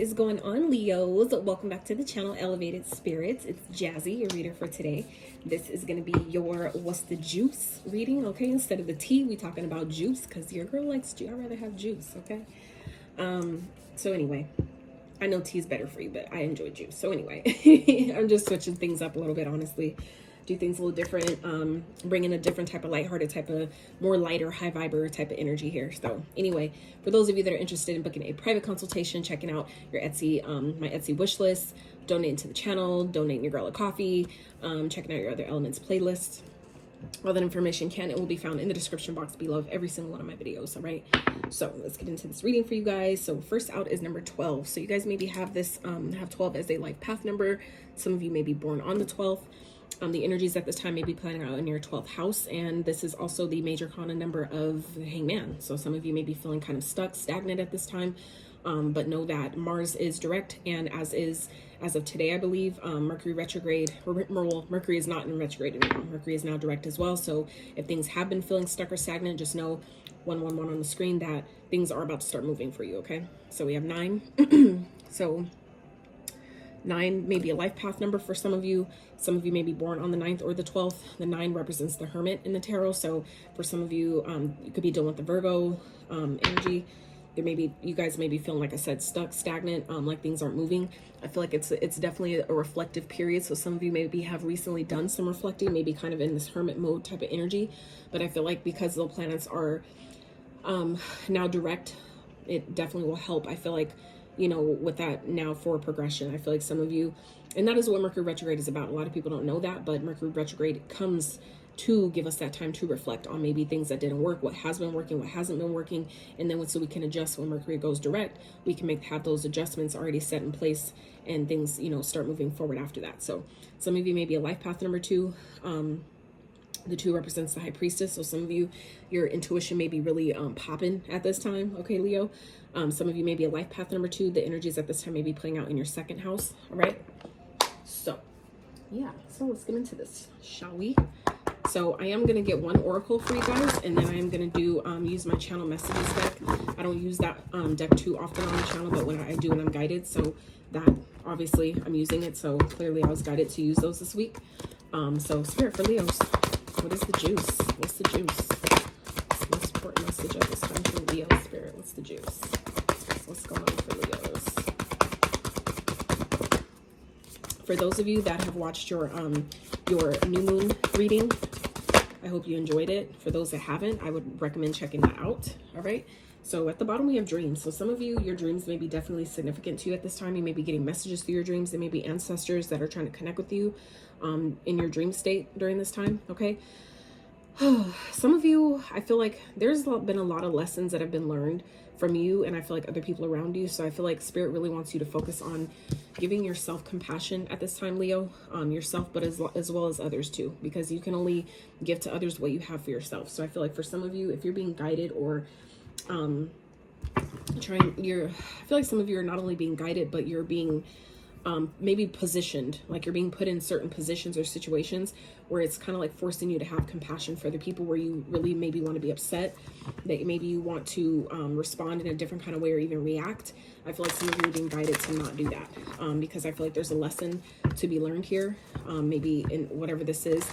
is going on, Leos? Welcome back to the channel, Elevated Spirits. It's Jazzy, your reader for today. This is going to be your What's the Juice reading, okay? Instead of the tea, we talking about juice because your girl likes juice. I'd rather have juice, okay? So anyway, I know tea is better for you, but I enjoy juice. So anyway, I'm just switching things up a little bit, honestly. Do things a little different, bring in a different type of lighthearted type of more lighter, high viber type of energy here. So anyway, for those of you that are interested in booking a private consultation, checking out your Etsy, my Etsy wish list, donating to the channel, donating your girl a coffee, checking out your other elements playlist, all that information it will be found in the description box below of every single one of my videos. All right, so let's get into this reading for you guys. So first out is number 12. So you guys maybe have this have 12 as a life path number. Some of you may be born on the 12th. The energies at this time may be playing out in your 12th house, and this is also the major Kana number of the Hangman. So some of you may be feeling kind of stuck, stagnant at this time, but know that Mars is direct, and as of today, I believe, Mercury retrograde, well, Mercury is not in retrograde anymore. Mercury is now direct as well. So if things have been feeling stuck or stagnant, just know 111 on the screen that things are about to start moving for you. Okay, so we have 9. So 9 may be a life path number for some of you. Some of you may be born on the 9th or the 12th. The 9 represents the Hermit in the tarot. So for some of you, you could be dealing with the Virgo energy. You guys may be feeling, like I said, stuck, stagnant, like things aren't moving. I feel like it's definitely a reflective period. So some of you maybe have recently done some reflecting, maybe kind of in this hermit mode type of energy. But I feel like because the planets are now direct, it definitely will help. I feel like, you know, with that now for progression, I feel like some of you, and that is what Mercury retrograde is about. A lot of people don't know that, but Mercury retrograde comes to give us that time to reflect on maybe things that didn't work, what has been working, what hasn't been working, and then so we can adjust when Mercury goes direct. We can have those adjustments already set in place, and things, you know, start moving forward after that. So some of you may be a life path number 2. The 2 represents the High Priestess. So some of you, your intuition may be really popping at this time. Okay, Leo. Some of you may be a life path number 2. The energies at this time may be playing out in your 2nd house. All right. So yeah, so let's get into this, shall we? So I am going to get one oracle for you guys, and then I am going to do use my channel messages deck. I don't use that deck too often on the channel, but when I do, and I'm guided, so that obviously I'm using it. So clearly I was guided to use those this week. So Spirit for Leos, what is the juice? What's the juice? Most important message at this time for Leo Spirit. What's the juice? What's going on for Leos? For those of you that have watched your new moon reading, I hope you enjoyed it. For those that haven't, I would recommend checking that out. All right. So at the bottom, we have dreams. So some of you, your dreams may be definitely significant to you at this time. You may be getting messages through your dreams. There may be ancestors that are trying to connect with you in your dream state during this time. Okay. Some of you, I feel like there's been a lot of lessons that have been learned from you, and I feel like other people around you. So I feel like Spirit really wants you to focus on giving yourself compassion at this time, Leo, yourself, but as well as others too, because you can only give to others what you have for yourself. So I feel like for some of you, if you're being guided or I feel like some of you are not only being guided, but you're being maybe positioned, like you're being put in certain positions or situations where it's kind of like forcing you to have compassion for other people, where you really maybe want to be upset, that maybe you want to respond in a different kind of way or even react. I feel like some of you are being guided to not do that, because I feel like there's a lesson to be learned here. Maybe in whatever this is,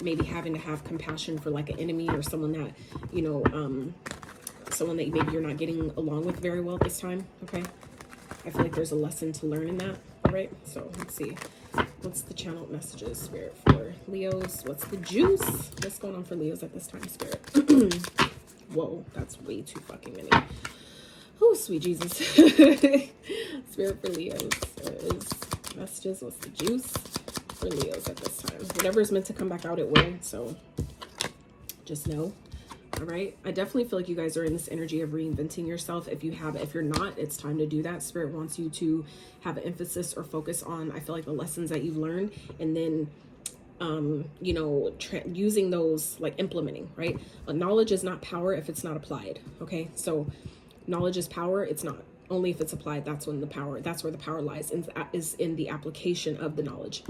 maybe having to have compassion for like an enemy or someone that, you know, someone that maybe you're not getting along with very well at this time. Okay. I feel like there's a lesson to learn in that. All right, so let's see. What's the channel messages, Spirit, for Leos? What's the juice? What's going on for Leos at this time, Spirit? Whoa, that's way too fucking many. Oh, sweet Jesus. Spirit for Leos. There is messages. What's the juice for Leos at this time? Whatever is meant to come back out, it will. So just know. All right. I definitely feel like you guys are in this energy of reinventing yourself. If you're not, it's time to do that. Spirit wants you to have an emphasis or focus on, I feel like, the lessons that you've learned, and then, you know, using those, like implementing, right? Knowledge is not power if it's not applied. Okay. So knowledge is power. It's not. Only if it's applied, that's where the power lies, is in the application of the knowledge.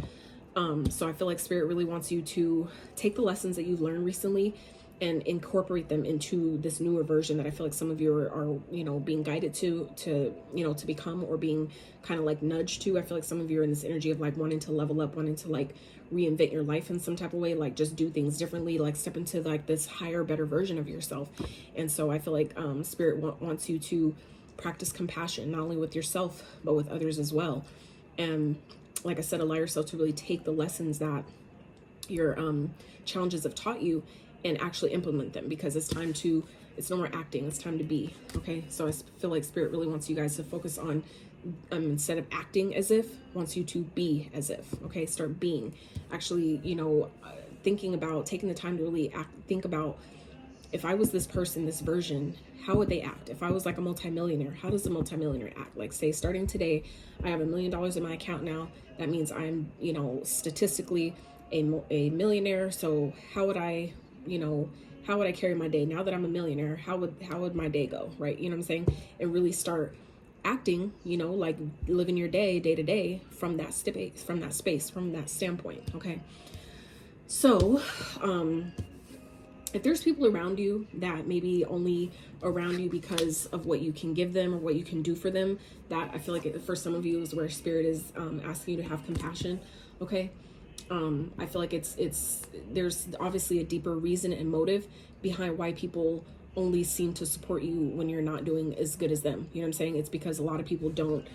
So I feel like Spirit really wants you to take the lessons that you've learned recently and incorporate them into this newer version that I feel like some of you are you know, being guided to you know, to become, or being kind of like nudged to. I feel like some of you are in this energy of like wanting to level up, wanting to like reinvent your life in some type of way, like just do things differently, like step into like this higher, better version of yourself. And so I feel like Spirit wants you to practice compassion, not only with yourself, but with others as well. And like I said, allow yourself to really take the lessons that your challenges have taught you and actually implement them, because it's time to, it's no more acting, it's time to be. Okay, so I feel like Spirit really wants you guys to focus on instead of acting as if, wants you to be as if. Okay, start being, actually, you know, thinking about, taking the time to really think about, if I was this person, this version, how would they act? If I was like a multimillionaire, how does a multimillionaire act? Like, say, starting today, I have $1 million in my account now. That means I'm, you know, statistically a millionaire. So how would I, you know, how would I carry my day now that I'm a millionaire? How would my day go? Right? You know what I'm saying? And really start acting, you know, like living your day to day from that space, from that standpoint. Okay. So, if there's people around you that maybe only around you because of what you can give them or what you can do for them, that I feel like for some of you is where Spirit is asking you to have compassion. Okay. I feel like there's obviously a deeper reason and motive behind why people only seem to support you when you're not doing as good as them. You know what I'm saying? It's because a lot of people don't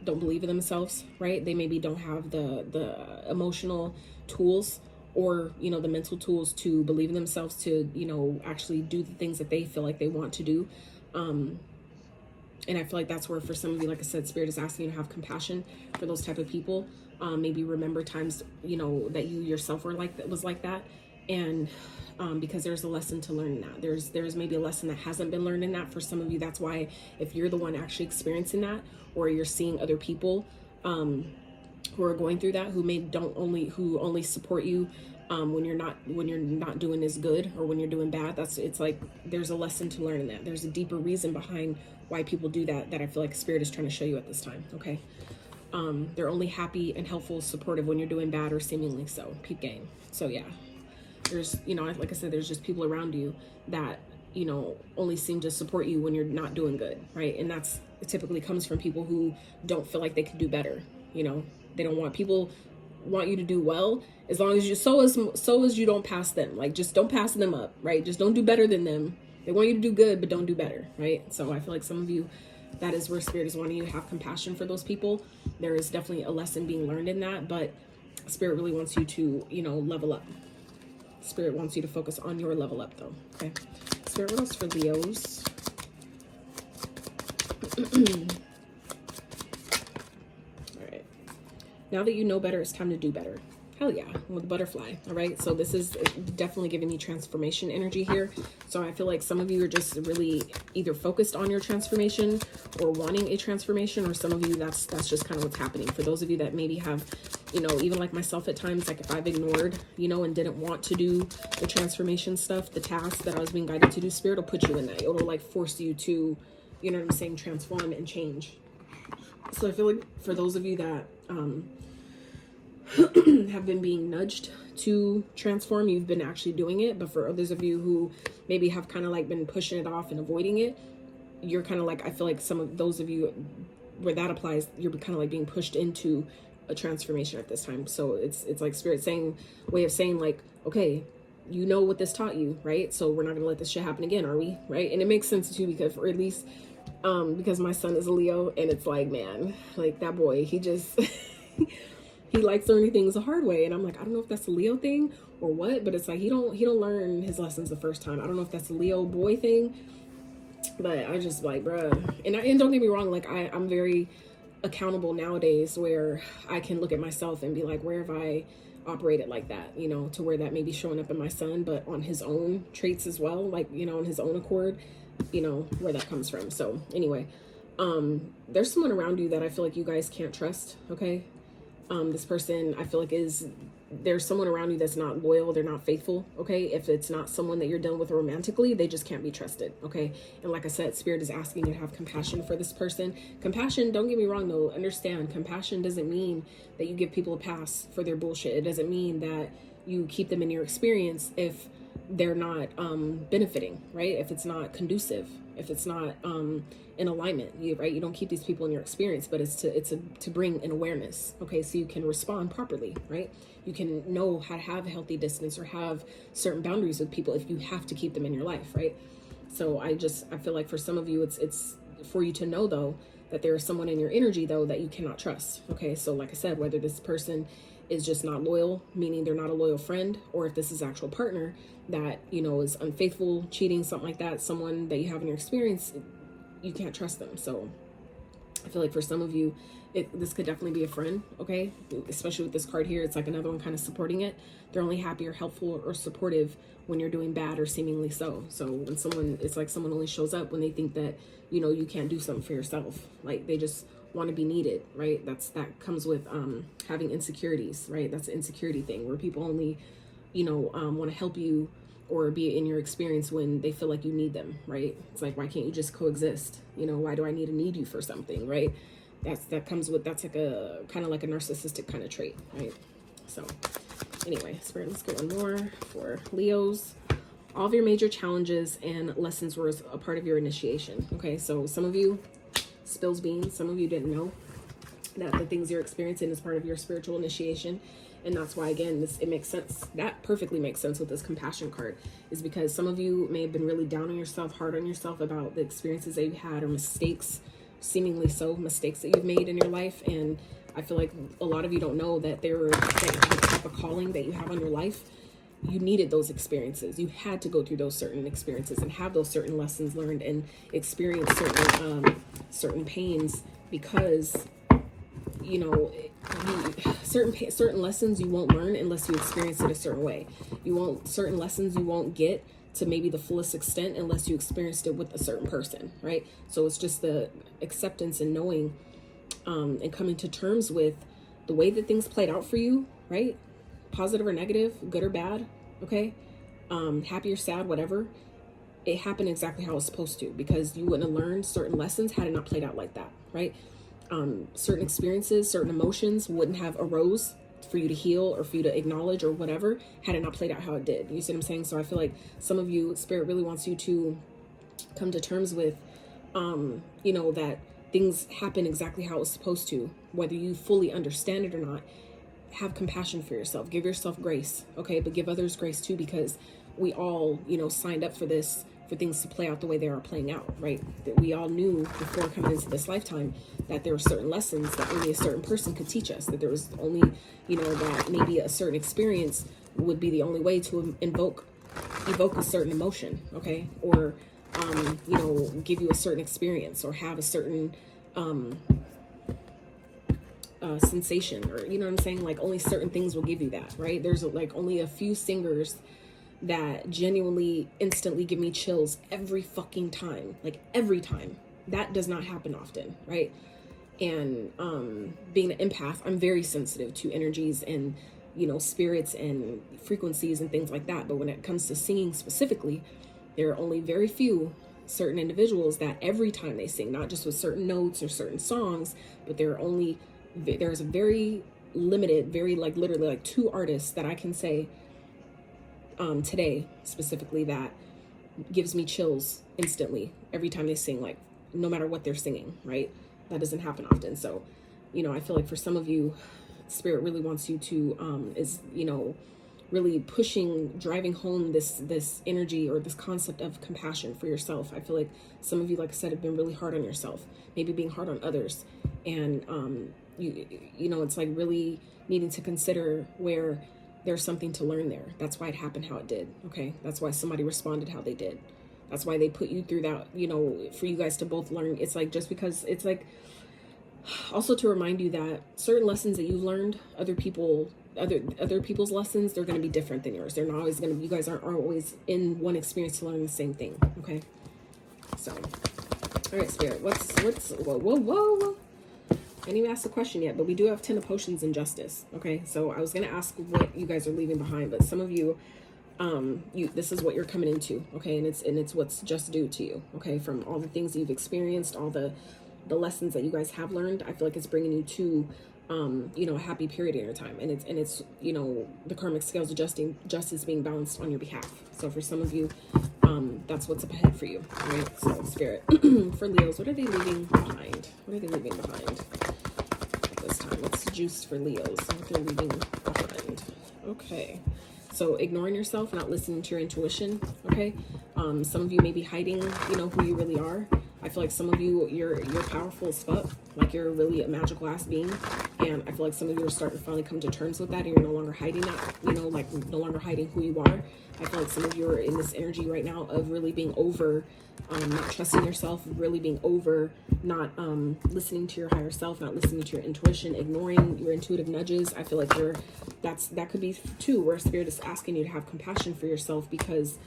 believe in themselves, right? They maybe don't have the emotional tools, or, you know, the mental tools to believe in themselves, to, you know, actually do the things that they feel like they want to do. And I feel like that's where, for some of you, like I said, Spirit is asking you to have compassion for those type of people. Maybe remember times, you know, that you yourself were like that, was like that. And because there's a lesson to learn in that. There's maybe a lesson that hasn't been learned in that for some of you. That's why, if you're the one actually experiencing that, or you're seeing other people who are going through that, who only support you when you're not doing as good, or when you're doing bad, it's like there's a lesson to learn in that. There's a deeper reason behind why people do that I feel like Spirit is trying to show you at this time. Okay. They're only happy and helpful, supportive when you're doing bad, or seemingly so. Peep game. So yeah, there's, you know, like I said, there's just people around you that, you know, only seem to support you when you're not doing good, right? And it typically comes from people who don't feel like they could do better. You know, they don't want, people want you to do well, as long as you, so as you don't pass them. Like, just don't pass them up, right? Just don't do better than them. They want you to do good, but don't do better, right? So I feel like some of you, that is where Spirit is wanting you to have compassion for those people. There is definitely a lesson being learned in that, but Spirit really wants you to, you know, level up. Spirit wants you to focus on your level up, though. Okay. Spirit, what else for Leos? All right. Now that you know better, it's time to do better. Hell yeah, with the butterfly. All right. So this is definitely giving me transformation energy here. So I feel like some of you are just really either focused on your transformation or wanting a transformation, or some of you, that's just kind of what's happening. For those of you that maybe have, you know, even like myself at times, like if I've ignored, you know, and didn't want to do the transformation stuff, the task that I was being guided to do, Spirit will put you in that. It'll like force you to, you know what I'm saying, transform and change. So I feel like for those of you that have been being nudged to transform, you've been actually doing it. But for others of you who maybe have kind of like been pushing it off and avoiding it, you're kind of like, I feel like some of those of you where that applies, you're kind of like being pushed into a transformation at this time. So it's like Spirit saying, way of saying like, okay, you know what this taught you, right? So we're not gonna let this shit happen again, are we? Right? And it makes sense too, because, or at least because my son is a Leo, and it's like, man, like that boy, he just he likes learning things the hard way. And I'm like, I don't know if that's a Leo thing or what, but it's like he don't learn his lessons the first time. I don't know if that's a Leo boy thing, but I just like, bruh. And don't get me wrong, like I'm very accountable nowadays, where I can look at myself and be like, where have I operated like that, you know, to where that may be showing up in my son, but on his own traits as well, like, you know, on his own accord, you know, where that comes from. So anyway, there's someone around you that I feel like you guys can't trust. Okay. This person, I feel like there's someone around you that's not loyal, they're not faithful. Okay. If it's not someone that you're dealing with romantically, they just can't be trusted. Okay. And like I said, Spirit is asking you to have compassion for this person. Compassion, don't get me wrong though, understand, compassion doesn't mean that you give people a pass for their bullshit. It doesn't mean that you keep them in your experience if they're not benefiting, right? If it's not conducive, if it's not in alignment, right? You don't keep these people in your experience, but it's to bring an awareness, okay? So you can respond properly, right? You can know how to have a healthy distance or have certain boundaries with people if you have to keep them in your life, right? So I feel like for some of you, it's for you to know though that there is someone in your energy though that you cannot trust, okay? So like I said, whether this person is just not loyal, meaning they're not a loyal friend, or if this is actual partner that, you know, is unfaithful, cheating, something like that, someone that you have in your experience, you can't trust them. So I feel like for some of you, this could definitely be a friend, okay? Especially with this card here, it's like another one kind of supporting it. They're only happy or helpful or supportive when you're doing bad or seemingly so. So when someone, it's like someone only shows up when they think that, you know, you can't do something for yourself. Like they just want to be needed, right? That comes with having insecurities, right? That's an insecurity thing where people only, you know, want to help you or be in your experience when they feel like you need them, right? It's like, why can't you just coexist? You know, why do I need to need you for something, right? That comes with, that's like a kind of like a narcissistic kind of trait, right? So anyway, Spirit, let's get one more for Leos. All of your major challenges and lessons were a part of your initiation. Okay, so some of you spills beans, some of you didn't know that the things you're experiencing is part of your spiritual initiation. And that's why, again, it makes sense. That perfectly makes sense with this compassion card, is because some of you may have been really down on yourself, hard on yourself about the experiences that you had or mistakes, seemingly so, mistakes that you've made in your life. And I feel like a lot of you don't know that there were the type of calling that you have on your life. You needed those experiences. You had to go through those certain experiences and have those certain lessons learned and experience certain pains, because, you know, certain lessons you won't learn unless you experience it a certain way. Certain lessons you won't get to maybe the fullest extent unless you experienced it with a certain person, right? So it's just the acceptance and knowing and coming to terms with the way that things played out for you, right? Positive or negative, good or bad, okay? Happy or sad, whatever. It happened exactly how it was supposed to, because you wouldn't have learned certain lessons had it not played out like that, right? Certain experiences, certain emotions wouldn't have arose for you to heal or for you to acknowledge or whatever had it not played out how it did. You see what I'm saying? So I feel like some of you, Spirit really wants you to come to terms with, you know, that things happen exactly how it was supposed to, whether you fully understand it or not. Have compassion for yourself, give yourself grace, okay? But give others grace too, because we all, you know, signed up for this, for things to play out the way they are playing out, right? That we all knew before coming into this lifetime that there were certain lessons that only a certain person could teach us, that there was only, you know, that maybe a certain experience would be the only way to evoke a certain emotion, okay? Or, you know, give you a certain experience or have a certain, sensation, or you know what I'm saying, like only certain things will give you that, right? There's like only a few singers that genuinely instantly give me chills every fucking time, like every time. That does not happen often, right? And being an empath, I'm very sensitive to energies and, you know, spirits and frequencies and things like that. But when it comes to singing specifically, there are only very few certain individuals that every time they sing, not just with certain notes or certain songs, but there's a very limited, very like literally like 2 artists that I can say today specifically that gives me chills instantly every time they sing, like no matter what they're singing, right? That doesn't happen often. So, you know, I feel like for some of you, Spirit really wants you to is, you know, really driving home this energy or this concept of compassion for yourself. I feel like some of you, like I said, have been really hard on yourself, maybe being hard on others, and you know, it's like really needing to consider where there's something to learn there. That's why it happened how it did, okay? That's why somebody responded how they did. That's why they put you through that, you know, for you guys to both learn. It's like, just because it's like, also to remind you that certain lessons that you've learned, other people's lessons, they're going to be different than yours. They're not always going to, you guys aren't always in one experience to learn the same thing, okay? So, all right, Spirit, whoa. I didn't even ask the question yet, but we do have 10 of Potions and Justice, okay? So I was going to ask what you guys are leaving behind, but some of you, this is what you're coming into, okay? And it's what's just due to you, okay? From all the things that you've experienced, all the the lessons that you guys have learned, I feel like it's bringing you to you know, a happy period in your time, and it's you know, the karmic scales adjusting, justice being balanced on your behalf. So for some of you, that's what's up ahead for you, right? So spirit, for Leos, what are they leaving behind? What are they leaving behind at this time? What's the juice for Leos? What they're leaving behind? Okay, so ignoring yourself, not listening to your intuition. Okay, some of you may be hiding, you know, who you really are. I feel like some of you, you're powerful as fuck. Like, you're really a magical ass being. And I feel like some of you are starting to finally come to terms with that, and you're no longer hiding that, you know, like no longer hiding who you are. I feel like some of you are in this energy right now of really being over, not trusting yourself, really being over, not listening to your higher self, not listening to your intuition, ignoring your intuitive nudges. I feel like that could be too, where Spirit is asking you to have compassion for yourself, because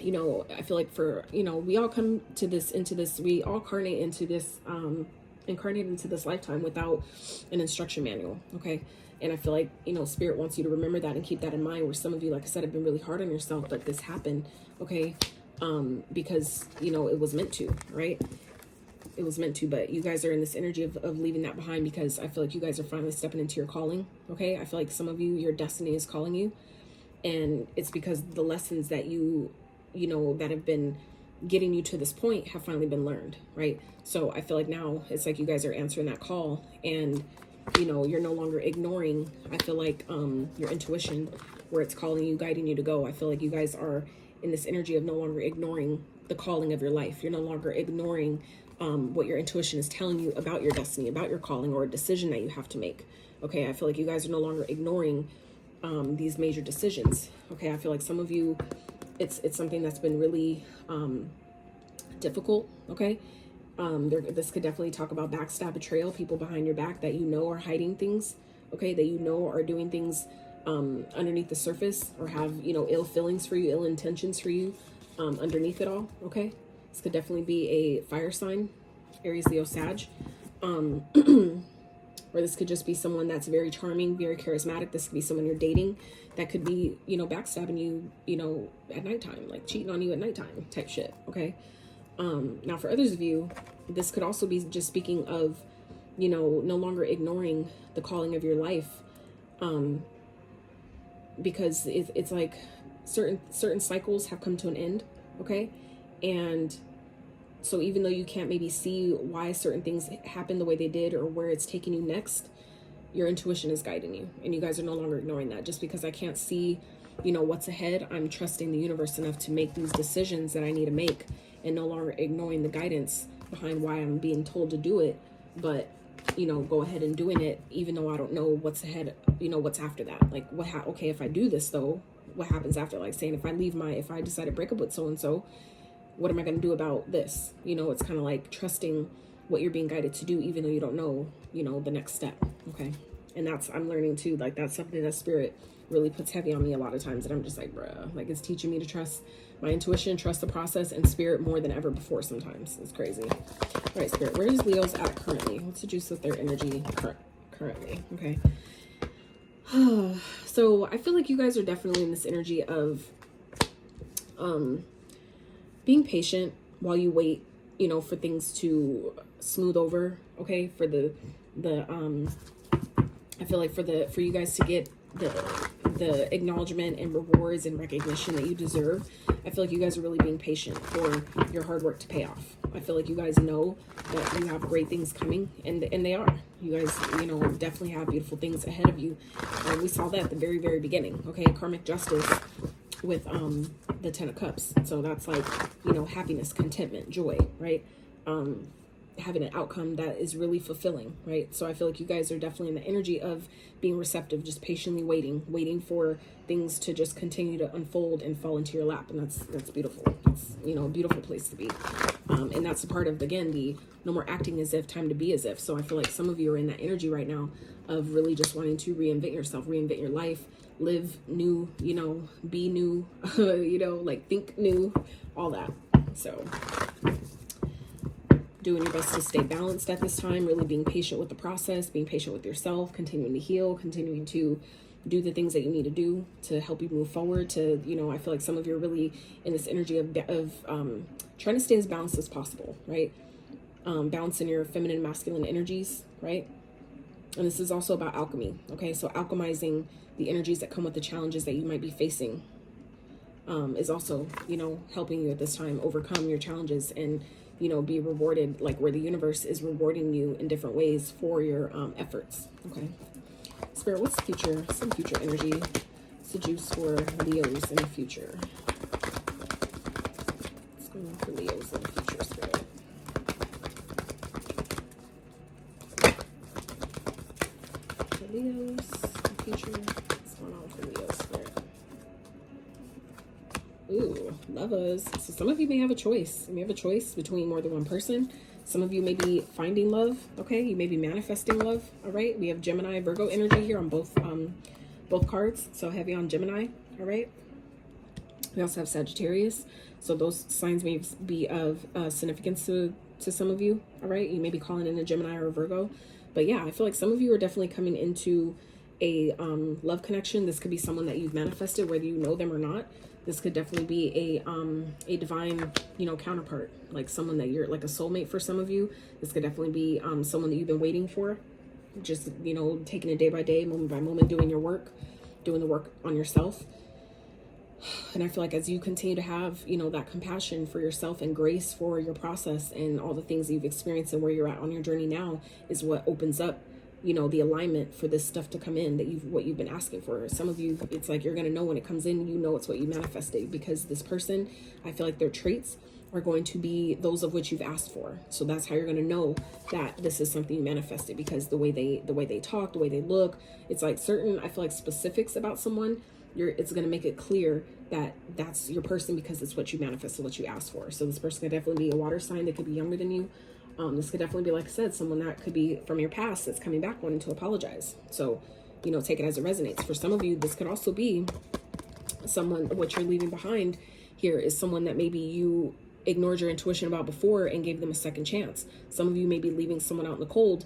you know, I feel like for, you know, we all come to this, we all incarnate into this lifetime without an instruction manual. Okay. And I feel like, you know, Spirit wants you to remember that and keep that in mind, where some of you, like I said, have been really hard on yourself, but this happened. Okay. Because, you know, it was meant to, right? It was meant to, but you guys are in this energy of leaving that behind, because I feel like you guys are finally stepping into your calling. Okay. I feel like some of you, your destiny is calling you, and it's because the lessons that you know, that have been getting you to this point have finally been learned, right? So I feel like now it's like you guys are answering that call, and, you know, you're no longer ignoring, I feel like, your intuition, where it's calling you, guiding you to go. I feel like you guys are in this energy of no longer ignoring the calling of your life. You're no longer ignoring what your intuition is telling you about your destiny, about your calling, or a decision that you have to make. Okay, I feel like you guys are no longer ignoring these major decisions. Okay, I feel like some of you, it's something that's been really difficult. Okay, this could definitely talk about backstab, betrayal, people behind your back that you know are hiding things. Okay, that you know are doing things underneath the surface, or have, you know, ill feelings for you, ill intentions for you underneath it all. Okay, this could definitely be a fire sign, Aries, Leo, Sag. Or this could just be someone that's very charming, very charismatic. This could be someone you're dating that could be, you know, backstabbing you, you know, at nighttime, like cheating on you at nighttime type shit. Okay. Now for others of you, this could also be just speaking of, you know, no longer ignoring the calling of your life. Because it's like certain cycles have come to an end. Okay. And so even though you can't maybe see why certain things happen the way they did, or where it's taking you next, your intuition is guiding you, and you guys are no longer ignoring that. Just because I can't see, you know, what's ahead, I'm trusting the universe enough to make these decisions that I need to make, and no longer ignoring the guidance behind why I'm being told to do it, but, you know, go ahead and doing it, even though I don't know what's ahead, you know, what's after that. Like, okay, if I do this though, what happens after? Like saying, if I decide to break up with so-and-so, what am I going to do about this? You know, it's kind of like trusting what you're being guided to do, even though you don't know, you know, the next step. Okay. And I'm learning too, like, that's something that Spirit really puts heavy on me a lot of times. And I'm just like, bruh, like, it's teaching me to trust my intuition, trust the process, and Spirit more than ever before sometimes. It's crazy. All right, Spirit, where is Leo's at currently? What's the juice of their energy currently? Okay. So I feel like you guys are definitely in this energy of, being patient while you wait, you know, for things to smooth over. Okay. For I feel like for you guys to get the acknowledgement and rewards and recognition that you deserve, I feel like you guys are really being patient for your hard work to pay off. I feel like you guys know that you have great things coming, and they are. You guys, you know, definitely have beautiful things ahead of you. And we saw that at the very, very beginning. Okay. Karmic justice with the 10 of Cups. So that's like, you know, happiness, contentment, joy, right? Having an outcome that is really fulfilling, right? So I feel like you guys are definitely in the energy of being receptive, just patiently waiting for things to just continue to unfold and fall into your lap. And that's beautiful. It's, you know, a beautiful place to be. And that's a part of, again, the no more acting as if, time to be as if. So I feel like some of you are in that energy right now of really just wanting to reinvent yourself, reinvent your life, live new, you know, be new, you know, like think new, all that. So doing your best to stay balanced at this time, really being patient with the process, being patient with yourself, continuing to heal, continuing to do the things that you need to do to help you move forward. To, you know, I feel like some of you are really in this energy of trying to stay as balanced as possible, right? balancing your feminine and masculine energies, right? And this is also about alchemy, okay? So alchemizing the energies that come with the challenges that you might be facing is also, you know, helping you at this time overcome your challenges and, you know, be rewarded, like where the universe is rewarding you in different ways for your efforts, okay? Spirit, what's the future? Some future energy. What's the juice for Leos in the future? What's going on for Leos in the future, Spirit? For Leos in the future, what's going on for Leos, Spirit? Ooh, lovers. So some of you may have a choice. You may have a choice between more than one person. Some of you may be finding love, okay? You may be manifesting love, all right? We have Gemini, Virgo energy here on both cards. So heavy on Gemini, all right? We also have Sagittarius. So those signs may be of significance to some of you, all right? You may be calling in a Gemini or a Virgo. But yeah, I feel like some of you are definitely coming into a love connection. This could be someone that you've manifested, whether you know them or not. This could definitely be a divine, you know, counterpart, like someone that you're like a soulmate for some of you. This could definitely be someone that you've been waiting for, just, you know, taking it day by day, moment by moment, doing your work, doing the work on yourself. And I feel like as you continue to have, you know, that compassion for yourself and grace for your process and all the things that you've experienced and where you're at on your journey now is what opens up, you know, the alignment for this stuff to come in that what you've been asking for. Some of you, it's like you're going to know when it comes in, you know, it's what you manifested, because this person, I feel like their traits are going to be those of which you've asked for. So that's how you're going to know that this is something you manifested, because the way they talk, the way they look, it's like certain, I feel like specifics about someone, it's going to make it clear that that's your person because it's what you manifested, what you asked for. So this person could definitely be a water sign. They could be younger than you. This could definitely be, like I said, someone that could be from your past that's coming back wanting to apologize. So, you know, take it as it resonates. For some of you, this could also be someone, what you're leaving behind here is someone that maybe you ignored your intuition about before and gave them a second chance. Some of you may be leaving someone out in the cold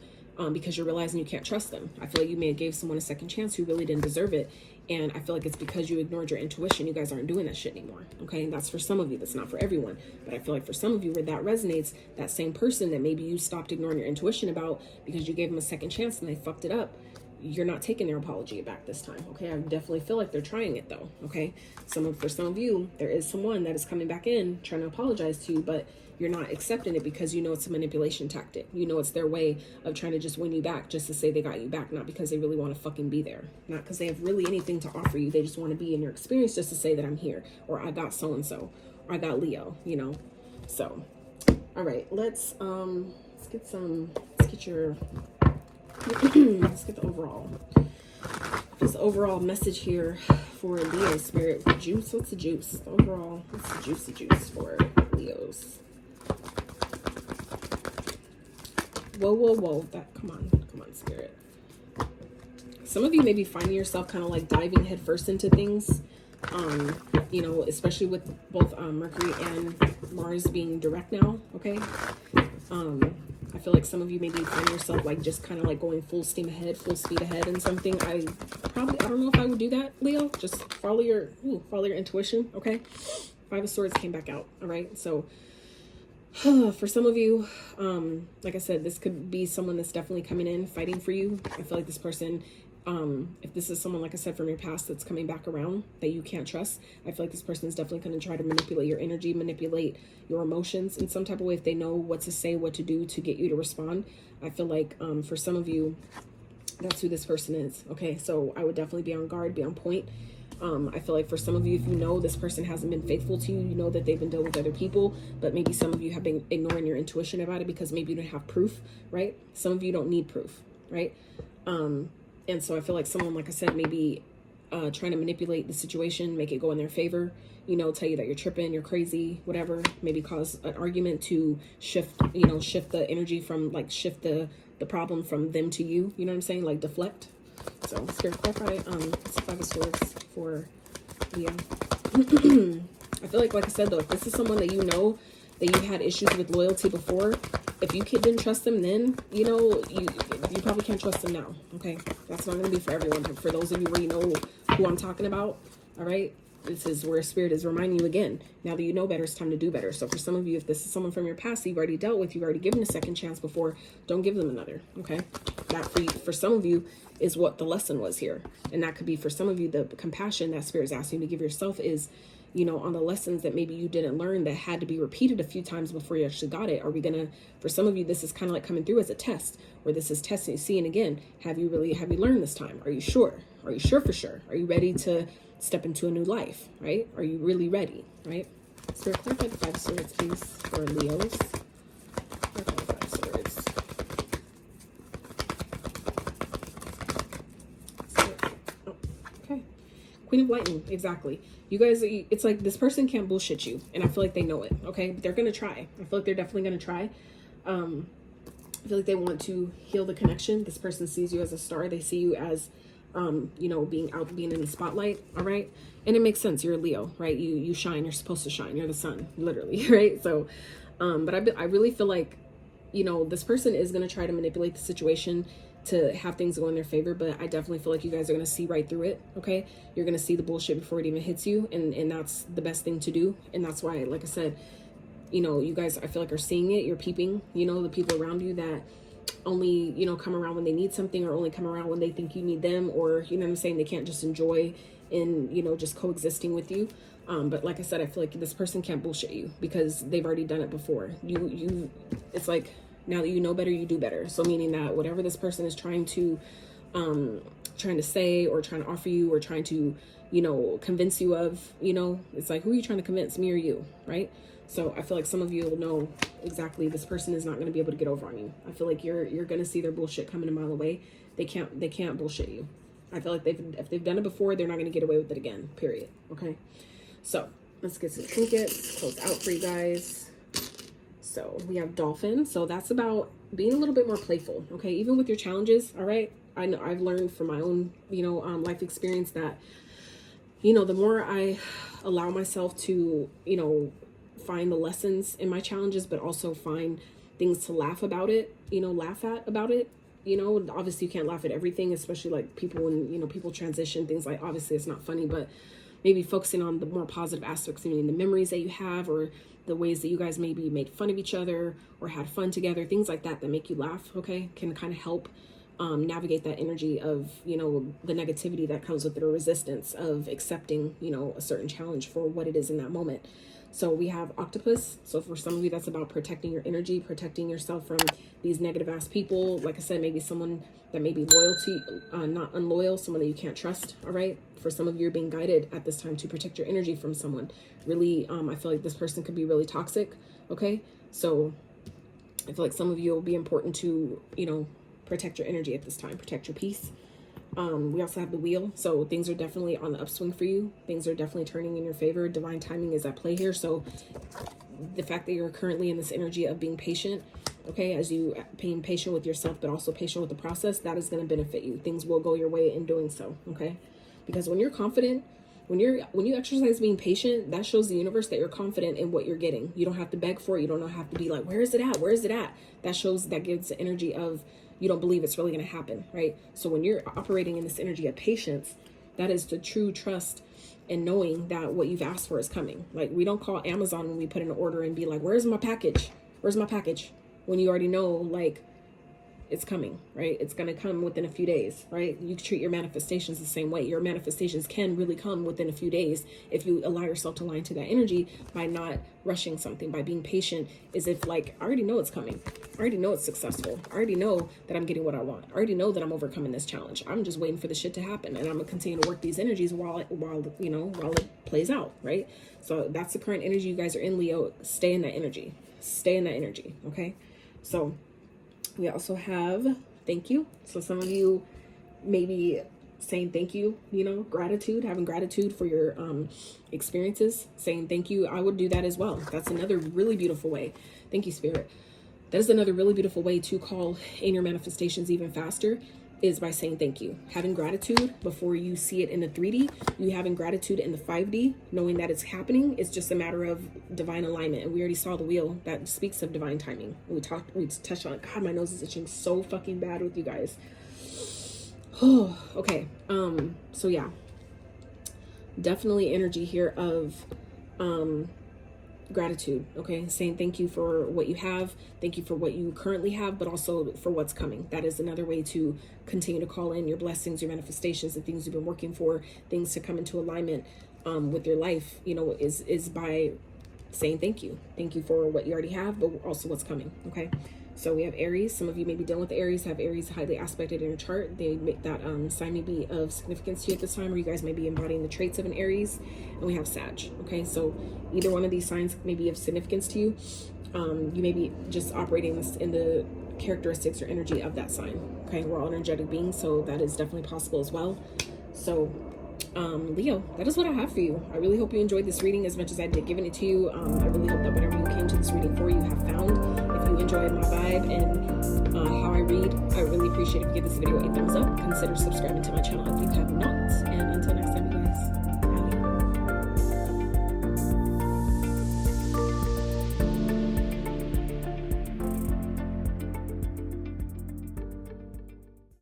because you're realizing you can't trust them. I feel like you may have gave someone a second chance who really didn't deserve it. And I feel like it's because you ignored your intuition. You guys aren't doing that shit anymore. Okay. And that's for some of you. That's not for everyone. But I feel like for some of you where that resonates, that same person that maybe you stopped ignoring your intuition about because you gave them a second chance and they fucked it up, you're not taking their apology back this time. Okay. I definitely feel like they're trying it though. Okay. For some of you, there is someone that is coming back in trying to apologize to you, but you're not accepting it because you know it's a manipulation tactic. You know it's their way of trying to just win you back, just to say they got you back, not because they really want to fucking be there. Not because they have really anything to offer you. They just want to be in your experience just to say that I'm here, or I got so-and-so, or I got Leo, you know? So, all right, let's get your, let's get the overall. This overall message here for Leo spirit. Juice, what's the juice? Overall, what's the juice for Leos? Whoa. Come on, spirit. Some of you may be finding yourself kind of like diving headfirst into things, you know, especially with both Mercury and Mars being direct now, okay? I feel like some of you maybe find yourself like just kind of like going full speed ahead in something. I don't know if I would do that, Leo. Just follow your intuition, okay? Five of Swords came back out, all right? So for some of you, like I said, this could be someone that's definitely coming in, fighting for you. I feel like this person, if this is someone, like I said, from your past that's coming back around that you can't trust, I feel like this person is definitely going to try to manipulate your energy, manipulate your emotions in some type of way if they know what to say, what to do to get you to respond. I feel like for some of you, that's who this person is, okay? So I would definitely be on guard, be on point. I feel like for some of you, if you know this person hasn't been faithful to you, you know that they've been dealing with other people, but maybe some of you have been ignoring your intuition about it because maybe you don't have proof, right? Some of you don't need proof, right? And so I feel like someone, like I said, maybe trying to manipulate the situation, make it go in their favor, you know, tell you that you're tripping, you're crazy, whatever, maybe cause an argument to shift the energy from, like, shift the problem from them to you, you know what I'm saying? Like deflect. So Spirit, clarify, it's Five of Swords for Leo. I feel like I said though, if this is someone that you know that you had issues with loyalty before, if you didn't trust them then, you know, you probably can't trust them now, okay? That's not going to be for everyone. For those of you where you know who I'm talking about, all right? this is where Spirit is reminding you again. Now that you know better, it's time to do better. So for some of you, if this is someone from your past that you've already dealt with, you've already given a second chance before, don't give them another, okay? That for some of you is what the lesson was here. And that could be for some of you, the compassion that Spirit is asking you to give yourself is, you know, on the lessons that maybe you didn't learn that had to be repeated a few times before you actually got it. Are we gonna, for some of you, this is kind of like coming through as a test, where this is testing, seeing again, have you learned this time? Are you sure? Are you sure for sure? Are you ready to step into a new life, right? Are you really ready, right? Spirit, clarify the 5 of Swords, please, for Leos. Clarify the 5 of Swords. Okay. Queen of Lightning, exactly. You guys, it's like this person can't bullshit you, and I feel like they know it, okay? They're going to try. I feel like they're definitely going to try. I feel like they want to heal the connection. This person sees you as a star. They see you as, you know, being in the spotlight, all right? And it makes sense. You're a Leo, right? You shine. You're supposed to shine. You're the sun, literally, right? So, but I really feel like, you know, this person is going to try to manipulate the situation to have things go in their favor, but I definitely feel like you guys are going to see right through it, okay? You're going to see the bullshit before it even hits you, and that's the best thing to do. And that's why, like I said, you know, you guys, I feel like, are seeing it. You're peeping, you know, the people around you that only, you know, come around when they need something, or only come around when they think you need them, or, you know what I'm saying, they can't just enjoy in, you know, just coexisting with you. But like I said, I feel like this person can't bullshit you because they've already done it before. It's like, now that you know better, you do better. So meaning that whatever this person is trying to say, or trying to offer you, or trying to, you know, convince you of, you know, it's like, who are you trying to convince, me or you, right? So I feel like some of you will know exactly this person is not going to be able to get over on you. I feel like you're going to see their bullshit coming a mile away. They can't bullshit you. I feel like if they've done it before, they're not going to get away with it again, period. Okay. So let's get some trinkets, close out for you guys. So we have dolphin. So that's about being a little bit more playful. Okay. Even with your challenges. All right. I know I've learned from my own, you know, life experience that, you know, the more I allow myself to, you know, find the lessons in my challenges, but also find things to laugh about it, you know, laugh at about it. You know, obviously you can't laugh at everything, especially like people, when, you know, people transition, things like, obviously it's not funny, but maybe focusing on the more positive aspects, I mean, the memories that you have, or the ways that you guys maybe made fun of each other or had fun together, things like that make you laugh, okay, can kind of help navigate that energy of, you know, the negativity that comes with it, or resistance of accepting, you know, a certain challenge for what it is in that moment. So we have octopus. So for some of you, that's about protecting your energy, protecting yourself from these negative ass people. Like I said, maybe someone that may be loyal to you, not unloyal, someone that you can't trust. All right. For some of you, you're being guided at this time to protect your energy from someone. Really, I feel like this person could be really toxic. Okay. So I feel like some of you will be important to, you know, protect your energy at this time, protect your peace. We also have the wheel. So things are definitely on the upswing for you. Things are definitely turning in your favor. Divine timing is at play here. So the fact that you're currently in this energy of being patient, okay, as you being patient with yourself, but also patient with the process, that is going to benefit you. Things will go your way in doing so, okay? Because when you're confident, when you exercise being patient, that shows the universe that you're confident in what you're getting. You don't have to beg for it. You don't have to be like, where is it at? Where is it at? That gives the energy of, you don't believe it's really going to happen, right? So when you're operating in this energy of patience, that is the true trust and knowing that what you've asked for is coming. Like, we don't call Amazon when we put in an order and be like, where's my package? Where's my package? When you already know, like, it's coming, right? It's going to come within a few days, right? You treat your manifestations the same way. Your manifestations can really come within a few days if you allow yourself to lie into that energy by not rushing something, by being patient, as if like, I already know it's coming. I already know it's successful. I already know that I'm getting what I want. I already know that I'm overcoming this challenge. I'm just waiting for the shit to happen, and I'm going to continue to work these energies while it plays out, right? So that's the current energy you guys are in, Leo. Stay in that energy. Stay in that energy, okay? So we also have thank you. So some of you maybe saying thank you, you know, gratitude, having gratitude for your experiences, saying thank you. I would do that as well. That's another really beautiful way. Thank you, Spirit. That is another really beautiful way to call in your manifestations even faster, is by saying thank you. Having gratitude before you see it in the 3D, you having gratitude in the 5D, knowing that it's happening. It's just a matter of divine alignment. And we already saw the wheel that speaks of divine timing. We touched on it. God, my nose is itching so fucking bad with you guys. Oh, okay. So yeah. definitely energy here of gratitude, okay? Saying thank you for what you have, thank you for what you currently have, but also for what's coming. That is another way to continue to call in your blessings, your manifestations, the things you've been working for, things to come into alignment with your life, you know, is by saying thank you. Thank you for what you already have, but also what's coming, okay? So we have Aries. Some of you may be dealing with the Aries, have Aries highly aspected in your chart. They make that sign may be of significance to you at this time, or you guys may be embodying the traits of an Aries. And we have Sag, okay? So either one of these signs may be of significance to you. You may be just operating this in the characteristics or energy of that sign, okay? We're all energetic beings, so that is definitely possible as well. So Leo, that is what I have for you. I really hope you enjoyed this reading as much as I did giving it to you. I really hope that whatever you came to this reading for, you have found. If you enjoyed my vibe and how I read, I really appreciate if you give this video a thumbs up. Consider subscribing to my channel if you haven't